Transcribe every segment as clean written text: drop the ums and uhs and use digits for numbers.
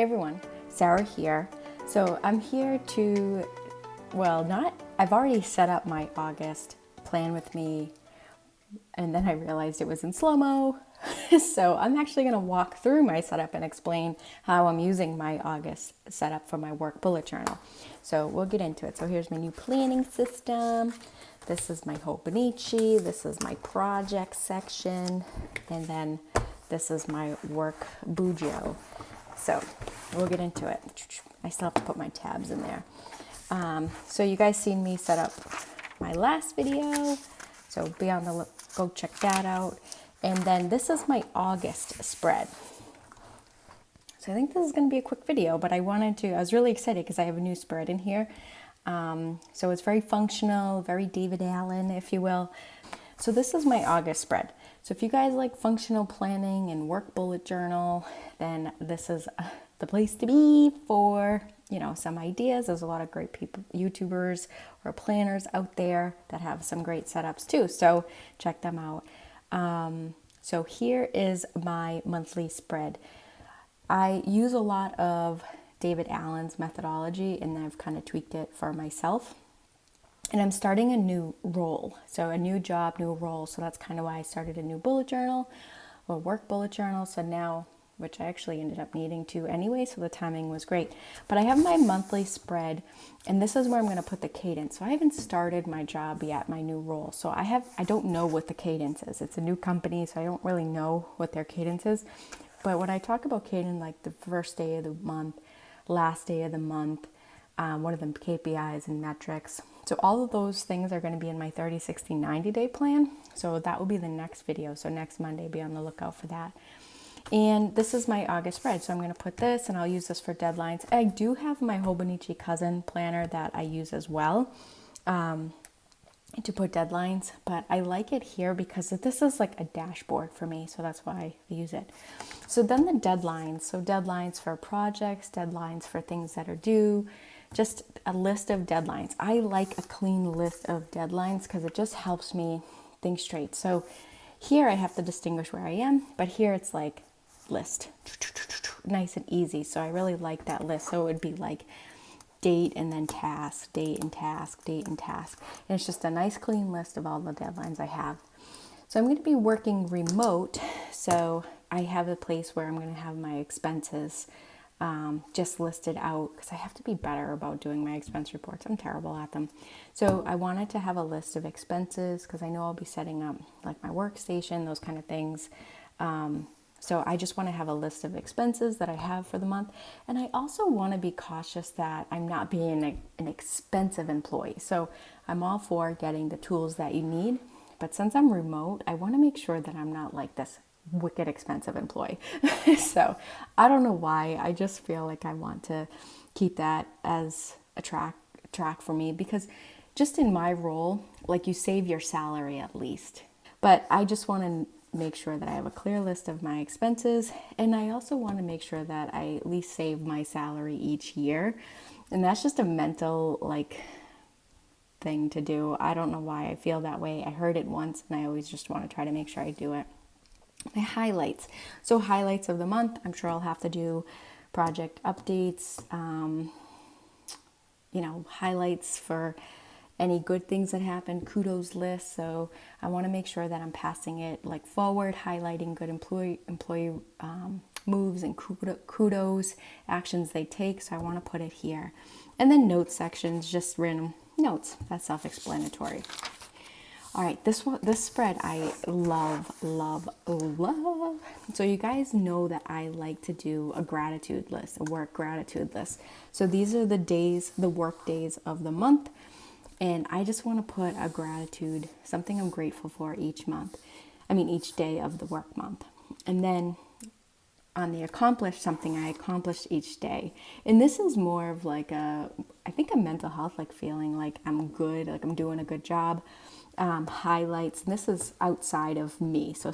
Hey everyone, Sarah here. So I'm here to, I've already set up my August plan with me, and then I realized it was in slow-mo. So I'm actually going to walk through my setup and explain how I'm using my August setup for my work bullet journal. So we'll get into it. So here's my new planning system. This is my Hobonichi. This is my project section. And then this is my work bujo. So we'll get into it. I still have to put my tabs in there. So you guys seen me set up my last video. So be on the go check that out. And then this is my August spread. So I think this is going to be a quick video, but I was really excited because I have a new spread in here. So it's very functional, very David Allen, if you will. So this is my August spread. So if you guys like functional planning and work bullet journal, then this is the place to be for, some ideas. There's a lot of great people, YouTubers or planners out there that have some great setups too. So check them out. So here is my monthly spread. I use a lot of David Allen's methodology, and I've kind of tweaked it for myself. And I'm starting a new role, so a new job, new role. So that's kind of why I started a new bullet journal or work bullet journal. So now, which I actually ended up needing to anyway, so the timing was great. But I have my monthly spread, and this is where I'm going to put the cadence. So I haven't started my job yet, my new role. So I don't know what the cadence is. It's a new company, so I don't really know what their cadence is. But when I talk about cadence, like the first day of the month, last day of the month, one of them KPIs and metrics. So all of those things are going to be in my 30, 60, 90-day plan. So that will be the next video. So next Monday, be on the lookout for that. And this is my August spread. So I'm going to put this, and I'll use this for deadlines. I do have my Hobonichi cousin planner that I use as well to put deadlines. But I like it here because this is like a dashboard for me. So that's why I use it. So then the deadlines. So deadlines for projects, deadlines for things that are due. Just a list of deadlines. I like a clean list of deadlines because it just helps me think straight. So here I have to distinguish where I am, but here it's like list, nice and easy. So I really like that list. So it would be like date and then task, date and task, date and task. And it's just a nice clean list of all the deadlines I have. So I'm going to be working remote. So I have a place where I'm going to have my expenses just listed out because I have to be better about doing my expense reports. I'm terrible at them. So I wanted to have a list of expenses because I know I'll be setting up like my workstation, those kind of things. So I just want to have a list of expenses that I have for the month. And I also want to be cautious that I'm not being an expensive employee. So I'm all for getting the tools that you need. But since I'm remote, I want to make sure that I'm not like this wicked expensive employee. So I don't know why. I just feel like I want to keep that as a track for me, because just in my role, like you save your salary at least. But I just want to make sure that I have a clear list of my expenses, and I also want to make sure that I at least save my salary each year. And that's just a mental thing to do. I don't know why I feel that way. I heard it once, and I always just want to try to make sure I do it. My highlights. So highlights of the month, I'm sure I'll have to do project updates, highlights for any good things that happen, kudos list. So I want to make sure that I'm passing it like forward, highlighting good employee moves and kudos, actions they take. So I want to put it here. And then notes sections, just random notes. That's self-explanatory. All right, this spread I love. So you guys know that I like to do a gratitude list, a work gratitude list. So these are the work days of the month. And I just want to put a gratitude, something I'm grateful for each day of the work month. And then on the accomplished, something I accomplished each day. And this is more of like a mental health, like feeling like I'm good, like I'm doing a good job. Highlights, and this is outside of me. So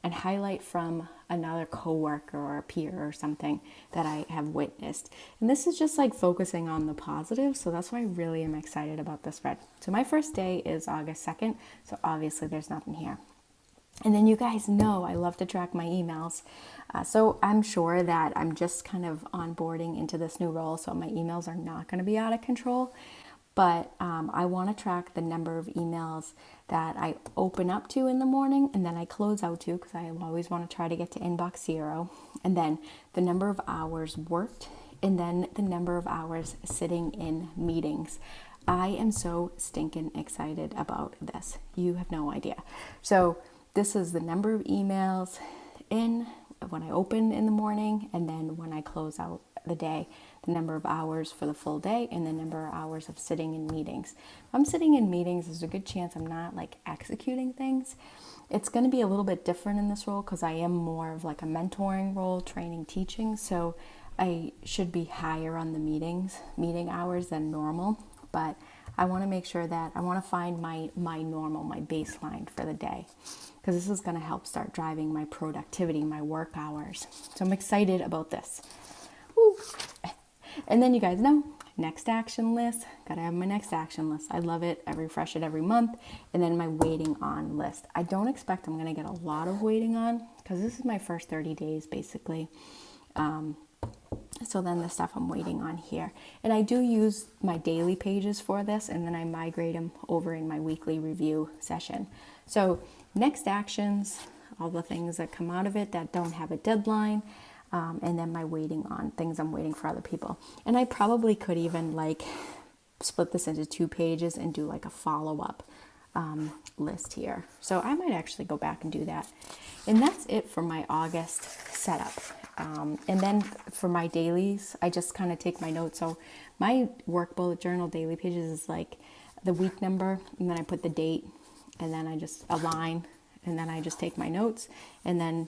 a highlight from another coworker or a peer or something that I have witnessed. And this is just like focusing on the positive. So that's why I really am excited about this spread. So my first day is August 2nd. So obviously there's nothing here. And then you guys know I love to track my emails. So I'm sure that I'm just kind of onboarding into this new role, so my emails are not going to be out of control. But I want to track the number of emails that I open up to in the morning and then I close out to, because I always want to try to get to inbox 0. And then the number of hours worked, and then the number of hours sitting in meetings. I am so stinking excited about this. You have no idea. So this is the number of emails in when I open in the morning, and then when I close out the day, the number of hours for the full day, and the number of hours of sitting in meetings. If I'm sitting in meetings, there's a good chance I'm not like executing things. It's going to be a little bit different in this role because I am more of like a mentoring role, training, teaching. So I should be higher on the meeting hours than normal. But I want to make sure that I want to find my normal, my baseline for the day, because this is going to help start driving my productivity, my work hours. So I'm excited about this. Woo. And then you guys know, next action list. Gotta have my next action list. I love it. I refresh it every month. And then my waiting on list. I don't expect I'm going to get a lot of waiting on, because this is my first 30 days basically. So then the stuff I'm waiting on here. And I do use my daily pages for this, and then I migrate them over in my weekly review session. So next actions, all the things that come out of it that don't have a deadline, and then my waiting on things I'm waiting for other people. And I probably could even like split this into 2 pages and do like a follow-up list here. So I might actually go back and do that. And that's it for my August setup. And then for my dailies, I just kind of take my notes. So my work bullet journal daily pages is like the week number, and then I put the date, and then I just align, and then I just take my notes, and then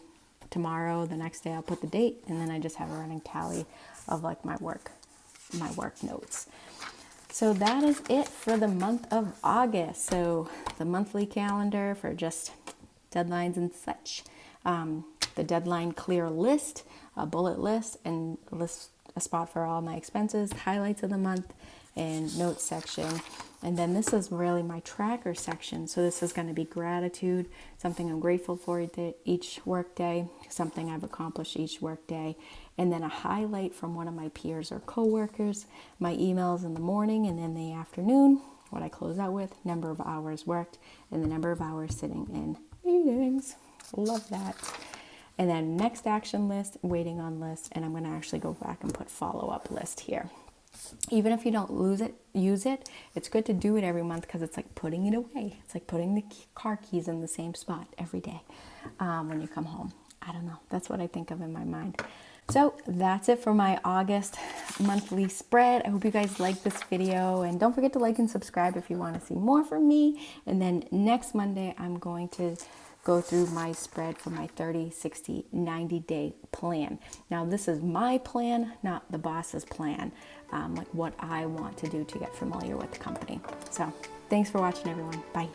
tomorrow, the next day, I'll put the date, and then I just have a running tally of like my work notes. So that is it for the month of August. So the monthly calendar for just deadlines and such. The deadline clear list, a bullet list, and a spot for all my expenses, highlights of the month, and notes section. And then this is really my tracker section. So this is going to be gratitude, something I'm grateful for each work day, something I've accomplished each work day, and then a highlight from one of my peers or coworkers, my emails in the morning and in the afternoon, what I close out with, number of hours worked, and the number of hours sitting in meetings. Love that. And then next action list, waiting on list, and I'm going to actually go back and put follow-up list here. Even if you don't use it, it's good to do it every month, because it's like putting it away. It's like putting the car keys in the same spot every day when you come home. I don't know. That's what I think of in my mind. So that's it for my August monthly spread. I hope you guys like this video, and don't forget to like and subscribe if you want to see more from me. And then next Monday, I'm going to go through my spread for my 30, 60, 90-day plan. Now, this is my plan, not the boss's plan, like what I want to do to get familiar with the company. So thanks for watching, everyone. Bye.